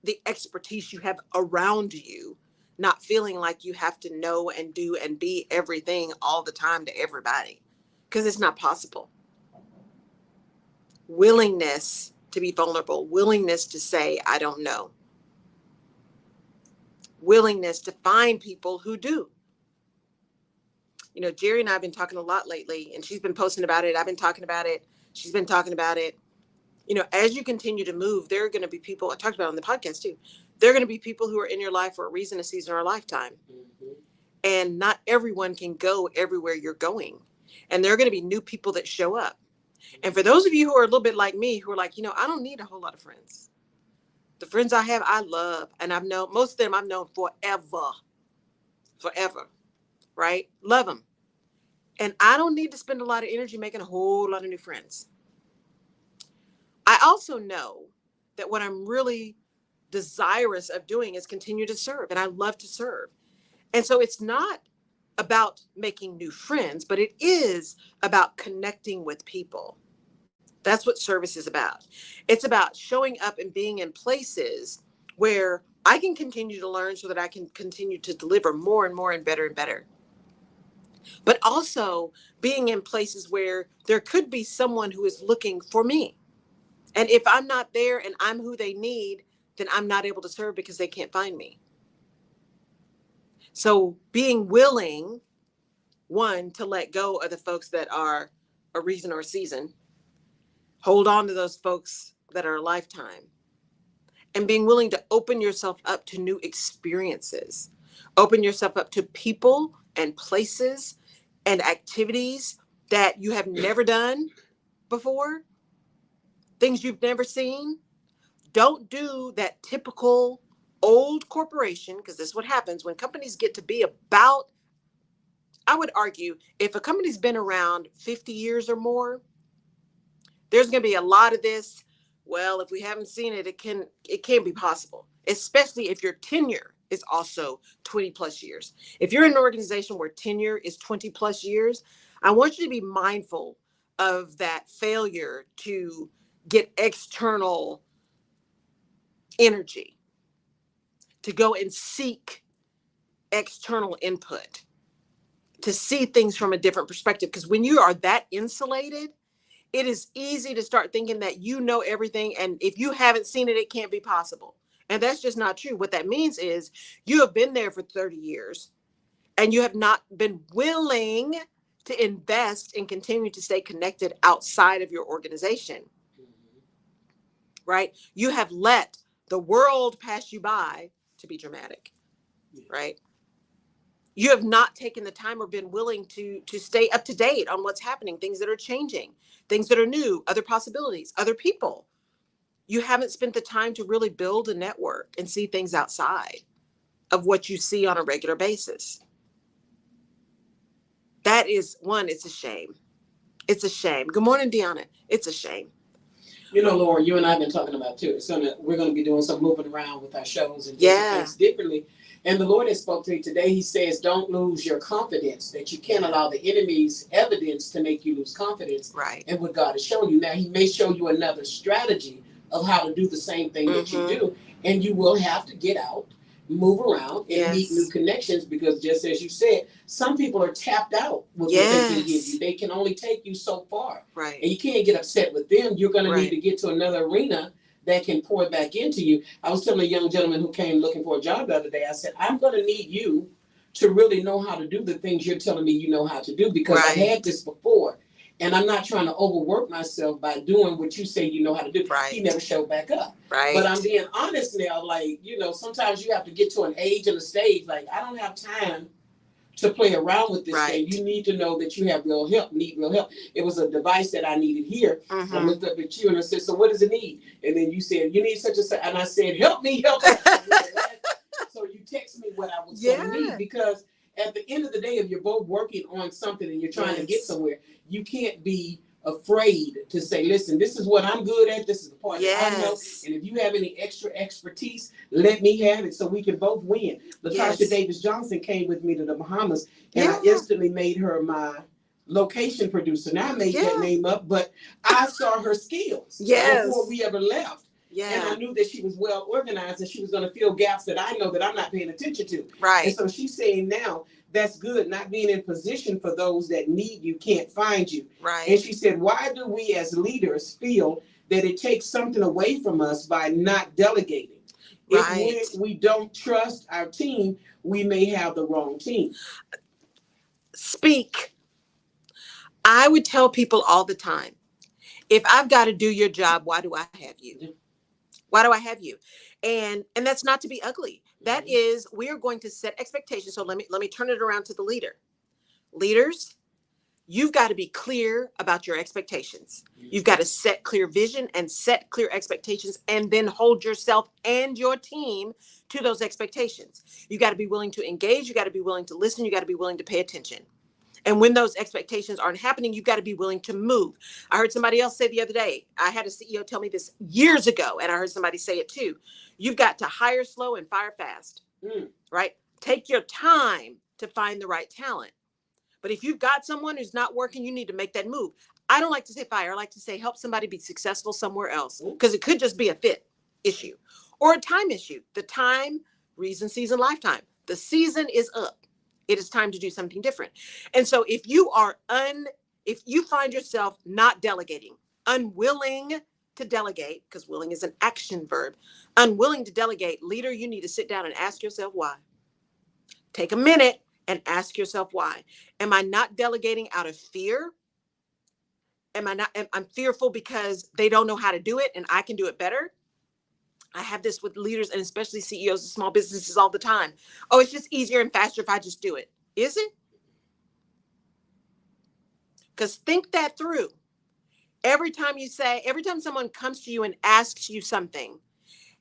the expertise you have around you, not feeling like you have to know and do and be everything all the time to everybody, because it's not possible. Willingness to be vulnerable, willingness to say, I don't know, willingness to find people who do. You know, Jerry and I have been talking a lot lately, and she's been posting about it. I've been talking about it. She's been talking about it. You know, as you continue to move, there are going to be people, I talked about it on the podcast too, there are going to be people who are in your life for a reason, a season, or a lifetime. Mm-hmm. And not everyone can go everywhere you're going. And there are going to be new people that show up. And for those of you who are a little bit like me, who are like, you know, I don't need a whole lot of friends. The friends I have, I love. And I've known, most of them I've known forever, right? Love them. And I don't need to spend a lot of energy making a whole lot of new friends. I also know that what I'm really desirous of doing is continue to serve. And I love to serve. And so it's not about making new friends, but it is about connecting with people. That's what service is about. It's about showing up and being in places where I can continue to learn so that I can continue to deliver more and more and better and better. But also being in places where there could be someone who is looking for me. And if I'm not there and I'm who they need, then I'm not able to serve because they can't find me. So being willing, one, to let go of the folks that are a reason or a season, hold on to those folks that are a lifetime, and being willing to open yourself up to new experiences, open yourself up to people and places and activities that you have never done before, things you've never seen. Don't do that typical old corporation, because this is what happens when companies get to be about, I would argue, if a company's been around 50 years or more, there's going to be a lot of this. Well, if we haven't seen it, it can be possible, especially if your tenure is also 20 plus years. If you're in an organization where tenure is 20 plus years, I want you to be mindful of that failure to get external energy, to go and seek external input, to see things from a different perspective. Because when you are that insulated, it is easy to start thinking that you know everything. And if you haven't seen it, it can't be possible. And that's just not true. What that means is you have been there for 30 years and you have not been willing to invest and continue to stay connected outside of your organization, right? You have let the world pass you by, to be dramatic, right? You have not taken the time or been willing to stay up to date on what's happening, things that are changing, things that are new, other possibilities, other people. You haven't spent the time to really build a network and see things outside of what you see on a regular basis. That is one, it's a shame. It's a shame. Good morning, Deanna. It's a shame. You know, Laura, you and I have been talking about too. We're going to be doing some moving around with our shows and doing things differently. And the Lord has spoke to me today. He says, don't lose your confidence, that you can't allow the enemy's evidence to make you lose confidence in what God has shown you. Now, he may show you another strategy of how to do the same thing that you do. And you will have to get out, move around, and meet new connections, because just as you said, some people are tapped out with what they can give you. They can only take you so far. Right. And you can't get upset with them. You're going to need to get to another arena that can pour back into you. I was telling a young gentleman who came looking for a job the other day, I said, I'm going to need you to really know how to do the things you're telling me you know how to do, because I had this before. And I'm not trying to overwork myself by doing what you say you know how to do. Right. He never showed back up. Right. But I'm being honest now, like, you know, sometimes you have to get to an age and a stage, like, I don't have time to play around with this thing. You need to know that you have real help, need real help. It was a device that I needed here. I looked up at you and I said, so what does it need? And then you said, you need such and such. And I said, help me, help us. So you text me what I was going to need, because at the end of the day, if you're both working on something and you're trying to get somewhere, you can't be afraid to say, listen, this is what I'm good at. This is the part that I know. Yes. And if you have any extra expertise, let me have it so we can both win. Latasha Yes. Davis Johnson came with me to the Bahamas, and Yeah. I instantly made her my location producer. Now I made that Yeah. name up, but I saw her skills Yes. before we ever left. And I Yeah. knew that she was well organized and she was going to fill gaps that I know that I'm not paying attention to. And Right. so she's saying now, that's good, not being in position for those that need you, can't find you. And Right. she said, why do we as leaders feel that it takes something away from us by not delegating? Right. If we don't trust our team, we may have the wrong team. Speak. I would tell people all the time, if I've got to do your job, why do I have you? Why do I have you? And that's not to be ugly. That is, we are going to set expectations. So let me turn it around to the leader. Leaders, you've got to be clear about your expectations. You've got to set clear vision and set clear expectations, and then hold yourself and your team to those expectations. You got to be willing to engage. You got to be willing to listen. You got to be willing to pay attention. And when those expectations aren't happening, you've got to be willing to move. I heard somebody else say the other day, I had a CEO tell me this years ago, and I heard somebody say it too. You've got to hire slow and fire fast, right? Take your time to find the right talent. But if you've got someone who's not working, you need to make that move. I don't like to say fire. I like to say help somebody be successful somewhere else, because it could just be a fit issue or a time issue. The time, reason, season, lifetime. The season is up. It is time to do something different. And so if you find yourself not delegating, unwilling to delegate, because willing is an action verb, unwilling to delegate, leader, you need to sit down and ask yourself why. Take a minute and ask yourself why. Am I not delegating out of fear? I'm fearful because they don't know how to do it and I can do it better? I have this with leaders and especially CEOs of small businesses all the time. Oh, it's just easier and faster if I just do it. Is it? Because think that through. Every time someone comes to you and asks you something,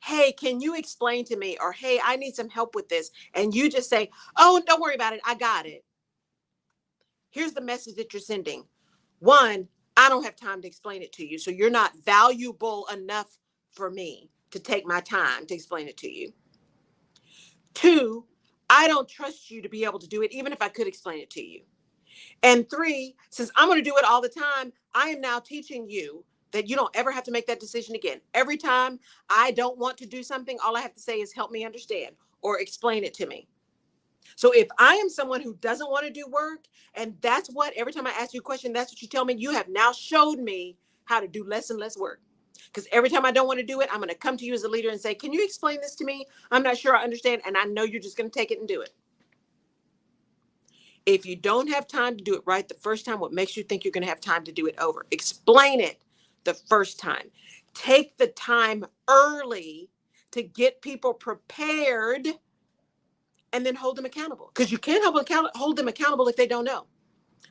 hey, can you explain to me? Or, hey, I need some help with this. And you just say, oh, don't worry about it. I got it. Here's the message that you're sending. One, I don't have time to explain it to you. So you're not valuable enough for me to take my time to explain it to you. Two, I don't trust you to be able to do it, even if I could explain it to you. And three, since I'm going to do it all the time, I am now teaching you that you don't ever have to make that decision again. Every time I don't want to do something, all I have to say is help me understand or explain it to me. So if I am someone who doesn't want to do work, and that's what, every time I ask you a question, that's what you tell me, you have now showed me how to do less and less work. Because every time I don't want to do it, I'm going to come to you as a leader and say, can you explain this to me? I'm not sure I understand. And I know you're just going to take it and do it. If you don't have time to do it right the first time, what makes you think you're going to have time to do it over? Explain it the first time. Take the time early to get people prepared and then hold them accountable. Because you can't hold them accountable if they don't know.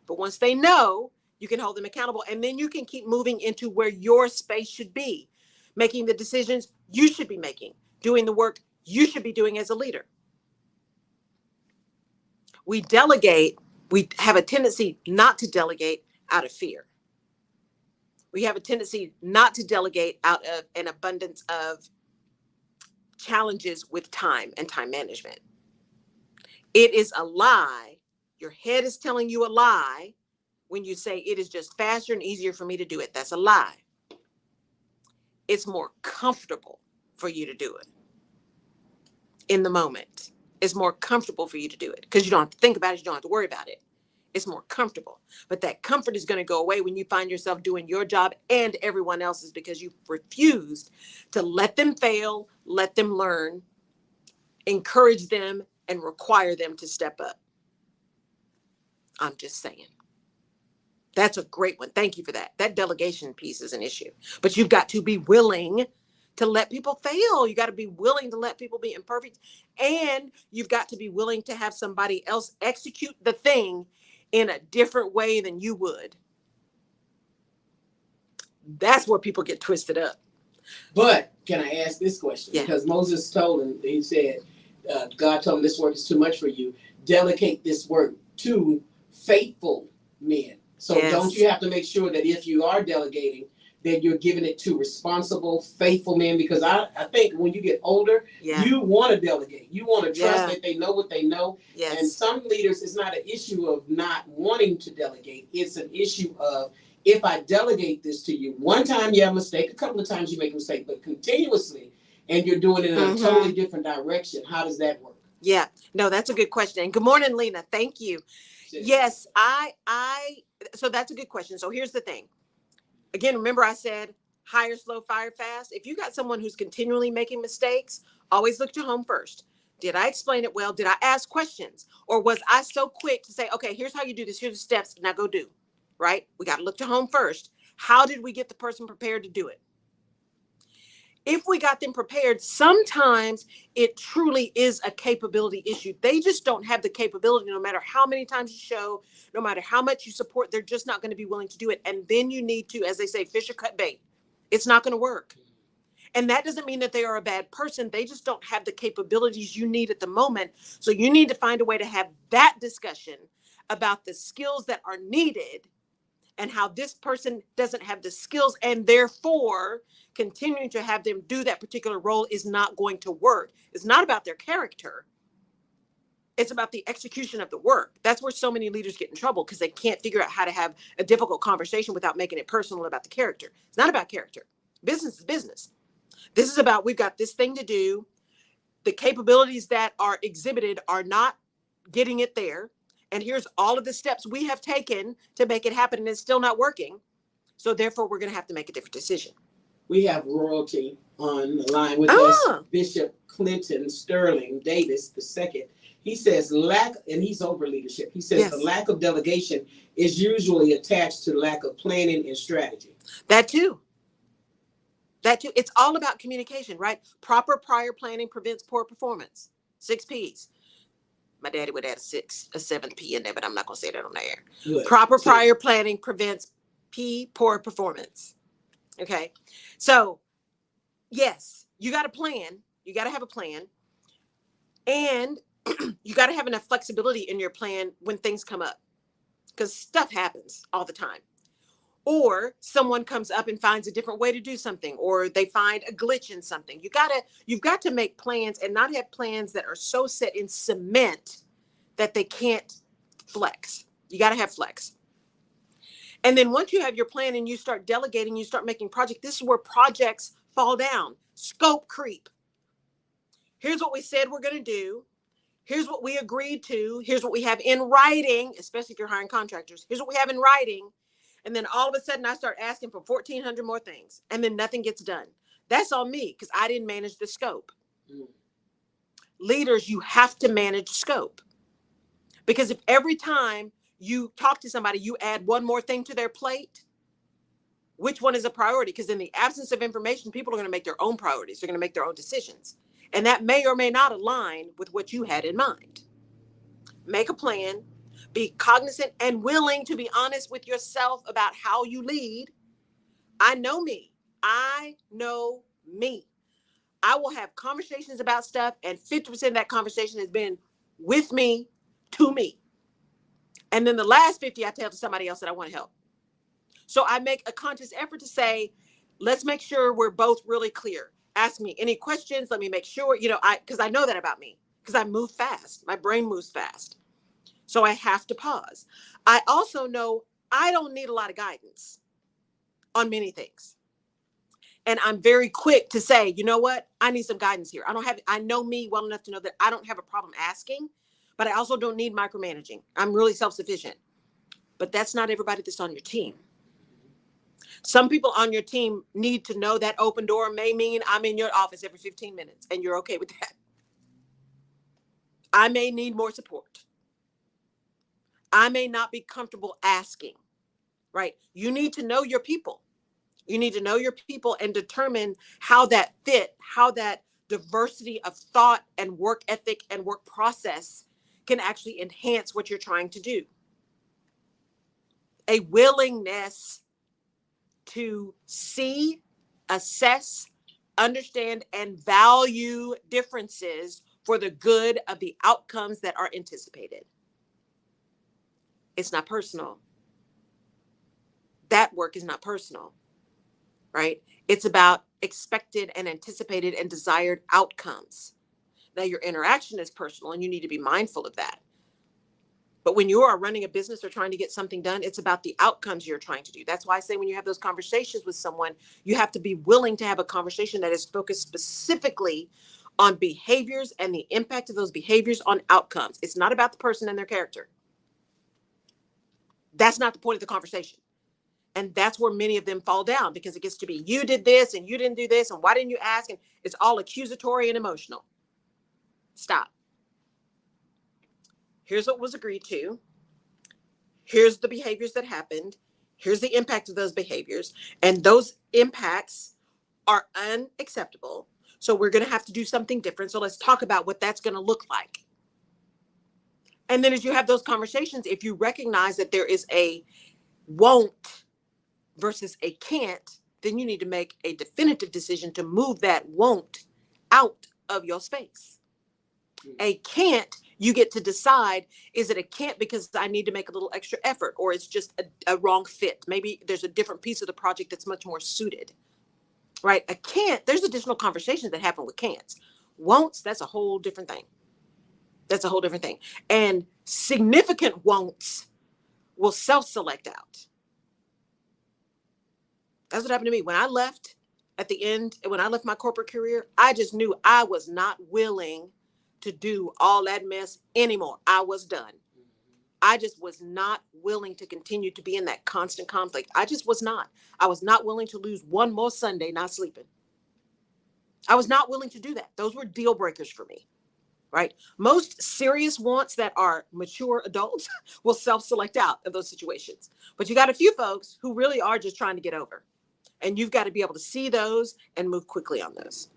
But once they know, you can hold them accountable. And then you can keep moving into where your space should be, making the decisions you should be making, doing the work you should be doing as a leader. We delegate. We have a tendency not to delegate out of fear. We have a tendency not to delegate out of an abundance of challenges with time and time management. It is a lie. Your head is telling you a lie when you say it is just faster and easier for me to do it. That's a lie. It's more comfortable for you to do it in the moment. It's more comfortable for you to do it because you don't have to think about it. You don't have to worry about it. It's more comfortable. But that comfort is going to go away when you find yourself doing your job and everyone else's because you refused to let them fail, let them learn, encourage them, and require them to step up. I'm just saying. That's a great one. Thank you for that. That delegation piece is an issue. But you've got to be willing to let people fail. You got to be willing to let people be imperfect. And you've got to be willing to have somebody else execute the thing in a different way than you would. That's where people get twisted up. But can I ask this question? Yeah. Because Moses told him, he said, God told him this work is too much for you. Delegate this work to faithful men. So Yes. don't But you have to make sure that if you are delegating, that you're giving it to responsible, faithful men. Because I think when you get older, you want to delegate. You want to trust that they know what they know. Yes. And some leaders, it's not an issue of not wanting to delegate. It's an issue of, if I delegate this to you, one time you have a mistake, a couple of times you make a mistake, but continuously, and you're doing it in a totally different direction. How does that work? Yeah, no, that's a good question. And good morning, Lena. Thank you. Yes, so that's a good question. So here's the thing. Again, remember I said hire slow, fire fast. If you got someone who's continually making mistakes, always look to home first. Did I explain it well? Did I ask questions? Or was I so quick to say, okay, here's how you do this. Here's the steps. Now go do. Right? We got to look to home first. How did we get the person prepared to do it? If we got them prepared, sometimes it truly is a capability issue. They just don't have the capability, no matter how many times you show, no matter how much you support, they're just not going to be willing to do it. And then you need to, as they say, fish or cut bait. It's not going to work. And that doesn't mean that they are a bad person. They just don't have the capabilities you need at the moment. So you need to find a way to have that discussion about the skills that are needed and how this person doesn't have the skills, and therefore continuing to have them do that particular role is not going to work. It's not about their character. It's about the execution of the work. That's where so many leaders get in trouble, because they can't figure out how to have a difficult conversation without making it personal about the character. It's not about character. Business is business. This is about, we've got this thing to do. The capabilities that are exhibited are not getting it there. And here's all of the steps we have taken to make it happen, and it's still not working. So therefore, we're going to have to make a different decision. We have royalty on the line with us, Bishop Clinton Sterling Davis II. He says and he's over leadership. He says the lack of delegation is usually attached to lack of planning and strategy. That too. It's all about communication, right? Proper prior planning prevents poor performance. 6 P's. My daddy would add a 7th P in there, but I'm not going to say that on the air. Good. Proper prior planning prevents poor performance. Okay. So yes, you got a plan. You got to have a plan, and you got to have enough flexibility in your plan when things come up, because stuff happens all the time. Or someone comes up and finds a different way to do something, or they find a glitch in something. You've got to make plans, and not have plans that are so set in cement that they can't flex. You got to have flex. And then once you have your plan and you start delegating, you start making projects. This is where projects fall down. Scope creep. Here's what we said we're going to do. Here's what we agreed to. Here's what we have in writing, especially if you're hiring contractors. Here's what we have in writing. And then all of a sudden I start asking for 1,400 more things, and then nothing gets done. That's on me, because I didn't manage the scope. Leaders, you have to manage scope, because if every time you talk to somebody, you add one more thing to their plate, which one is a priority? Because in the absence of information, people are going to make their own priorities. They're going to make their own decisions. And that may or may not align with what you had in mind. Make a plan. Be cognizant and willing to be honest with yourself about how you lead. I know me. I will have conversations about stuff, and 50% of that conversation has been with me, to me. And then the last 50, I tell to somebody else that I want to help. So I make a conscious effort to say, let's make sure we're both really clear. Ask me any questions. Let me make sure, because I know that about me, because I move fast. My brain moves fast. So I have to pause. I also know I don't need a lot of guidance on many things. And I'm very quick to say, you know what? I need some guidance here. I know me well enough to know that I don't have a problem asking, but I also don't need micromanaging. I'm really self-sufficient. But that's not everybody that's on your team. Some people on your team need to know that open door may mean I'm in your office every 15 minutes, and you're okay with that. I may need more support. I may not be comfortable asking, right? You need to know your people. You need to know your people and determine how that diversity of thought and work ethic and work process can actually enhance what you're trying to do. A willingness to see, assess, understand, and value differences for the good of the outcomes that are anticipated. It's not personal. that work is not personal, right? It's about expected and anticipated and desired outcomes. Now, your interaction is personal and you need to be mindful of that. But when you are running a business or trying to get something done, it's about the outcomes you're trying to do. That's why I say when you have those conversations with someone, you have to be willing to have a conversation that is focused specifically on behaviors and the impact of those behaviors on outcomes. It's not about the person and their character. That's not the point of the conversation. And that's where many of them fall down, because it gets to be, you did this and you didn't do this. And why didn't you ask? And it's all accusatory and emotional. Stop. Here's what was agreed to. Here's the behaviors that happened. Here's the impact of those behaviors. And those impacts are unacceptable. So we're going to have to do something different. So let's talk about what that's going to look like. And then as you have those conversations, if you recognize that there is a won't versus a can't, then you need to make a definitive decision to move that won't out of your space. A can't, you get to decide, is it a can't because I need to make a little extra effort, or it's just a wrong fit? Maybe there's a different piece of the project that's much more suited, right? A can't, there's additional conversations that happen with can'ts. Won'ts, that's a whole different thing. That's a whole different thing. And significant won'ts will self-select out. That's what happened to me. When I left at the end, when I left my corporate career, I just knew I was not willing to do all that mess anymore. I was done. I just was not willing to continue to be in that constant conflict. I just was not. I was not willing to lose one more Sunday not sleeping. I was not willing to do that. Those were deal breakers for me, right? Most serious wants that are mature adults will self-select out of those situations. But you got a few folks who really are just trying to get over. And you've got to be able to see those and move quickly on those.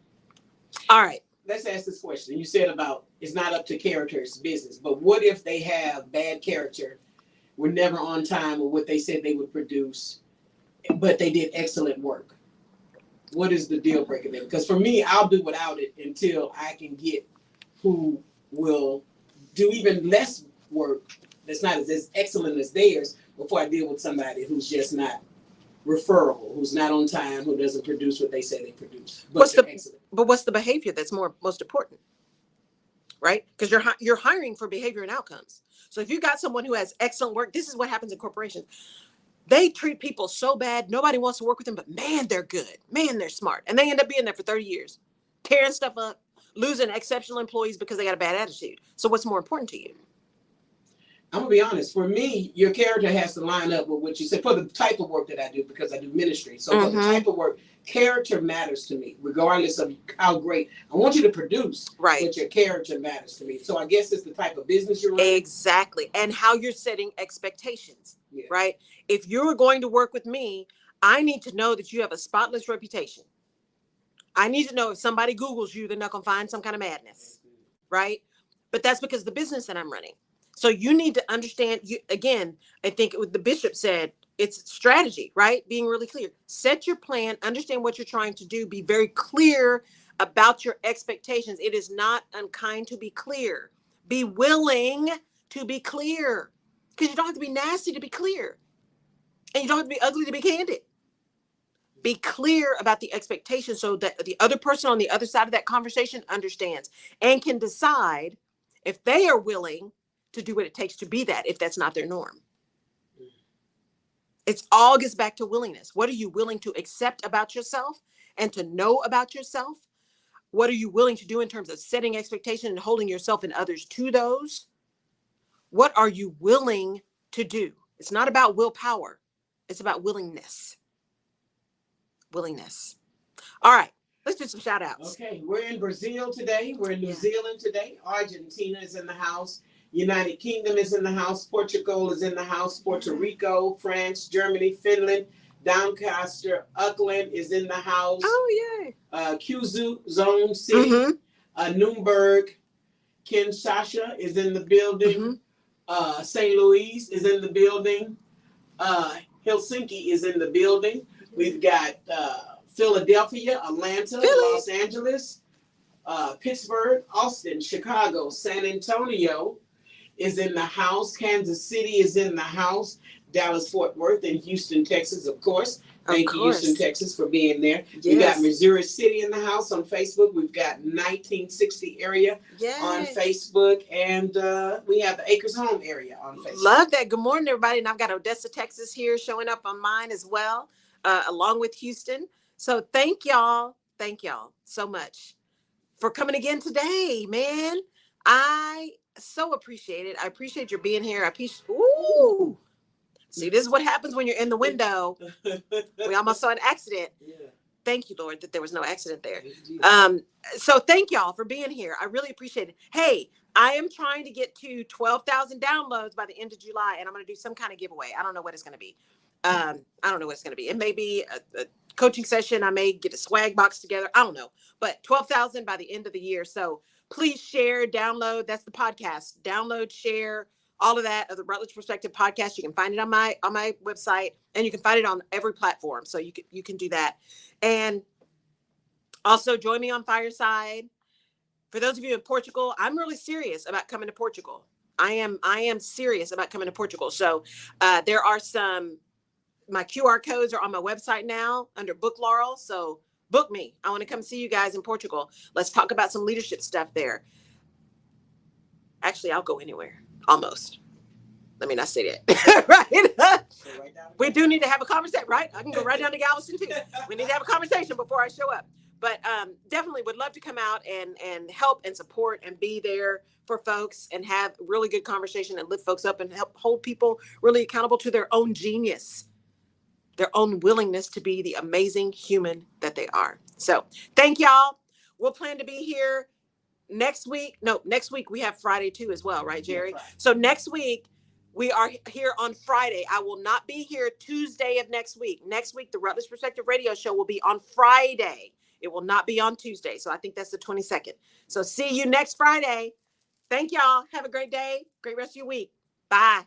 All right. Let's ask this question. You said about it's not up to character, it's business. But what if they have bad character, were never on time with what they said they would produce, but they did excellent work? What is the deal breaker there? Because for me, I'll do without it until I can get who will do even less work that's not as excellent as theirs before I deal with somebody who's just not referable, who's not on time, who doesn't produce what they say they produce. But what's the behavior that's most important, right? Because you're hiring for behavior and outcomes. So if you got someone who has excellent work, this is what happens in corporations. They treat people so bad, nobody wants to work with them, but man, they're good. Man, they're smart. And they end up being there for 30 years, tearing stuff up, losing exceptional employees because they got a bad attitude. So what's more important to you? I'm gonna be honest. For me, your character has to line up with what you said for the type of work that I do, because I do ministry. So for the type of work, character matters to me, regardless of how great. I want you to produce, right? But your character matters to me. So I guess it's the type of business you're running. Exactly, and how you're setting expectations, right? If you're going to work with me, I need to know that you have a spotless reputation. I need to know if somebody Googles you, they're not gonna find some kind of madness, right? But that's because of the business that I'm running. So you need to understand, again, I think what the bishop said, it's strategy, right? Being really clear. Set your plan, understand what you're trying to do, be very clear about your expectations. It is not unkind to be clear. Be willing to be clear, because you don't have to be nasty to be clear. And you don't have to be ugly to be candid. Be clear about the expectations so that the other person on the other side of that conversation understands and can decide if they are willing to do what it takes to be that, if that's not their norm. It's all gets back to willingness. What are you willing to accept about yourself and to know about yourself? What are you willing to do in terms of setting expectations and holding yourself and others to those? What are you willing to do? It's not about willpower. It's about willingness. Willingness. All right. Let's do some shout outs. Okay. We're in Brazil today. We're in New Zealand today. Argentina is in the house. United Kingdom is in the house. Portugal is in the house. Puerto Rico, France, Germany, Finland, Doncaster, Auckland is in the house. Oh, yay. Kyushu Zone City, Nuremberg, Kinshasa is in the building. St. Louis is in the building. Helsinki is in the building. We've got Philadelphia, Atlanta, Los Angeles, Pittsburgh, Austin, Chicago, San Antonio is in the house. Kansas City is in the house. Dallas, Fort Worth, and Houston, Texas, of course. Thank you, Houston, Texas, for being there. Yes. We got Missouri City in the house on Facebook. We've got 1960 area on Facebook, and we have the Acres Home area on Facebook. Love that. Good morning, everybody. And I've got Odessa, Texas here showing up on mine as well, along with Houston. So thank y'all so much for coming again today, man. I so appreciate it. I appreciate your being here. Ooh. See, this is what happens when you're in the window. We almost saw an accident. Yeah. Thank you, Lord, that there was no accident there. So thank y'all for being here. I really appreciate it. Hey, I am trying to get to 12,000 downloads by the end of July, and I'm going to do some kind of giveaway. I don't know what it's going to be. It may be a coaching session. I may get a swag box together. I don't know. But 12,000 by the end of the year. So please share, download. That's the podcast. Download, share, all of that of the Rutledge Perspective podcast. You can find it on my website, and you can find it on every platform. So you can do that. And also join me on Fireside. For those of you in Portugal, I'm really serious about coming to Portugal. I am serious about coming to Portugal. So there are my QR codes are on my website now under Book Laurel. So book me. I want to come see you guys in Portugal. Let's talk about some leadership stuff there. Actually, I'll go anywhere. Almost. Let me not say that. Right? We do need to have a conversation, right? I can go right down to Galveston too. We need to have a conversation before I show up. But definitely would love to come out and help and support and be there for folks and have really good conversation and lift folks up and help hold people really accountable to their own genius, their own willingness to be the amazing human that they are. So thank y'all. We'll plan to be here next week. No, next week we have Friday too as well, right, Jerry? Yeah, so next week we are here on Friday. I will not be here Tuesday of next week. Next week, the Rutledge Perspective Radio Show will be on Friday. It will not be on Tuesday. So I think that's the 22nd. So see you next Friday. Thank y'all. Have a great day. Great rest of your week. Bye.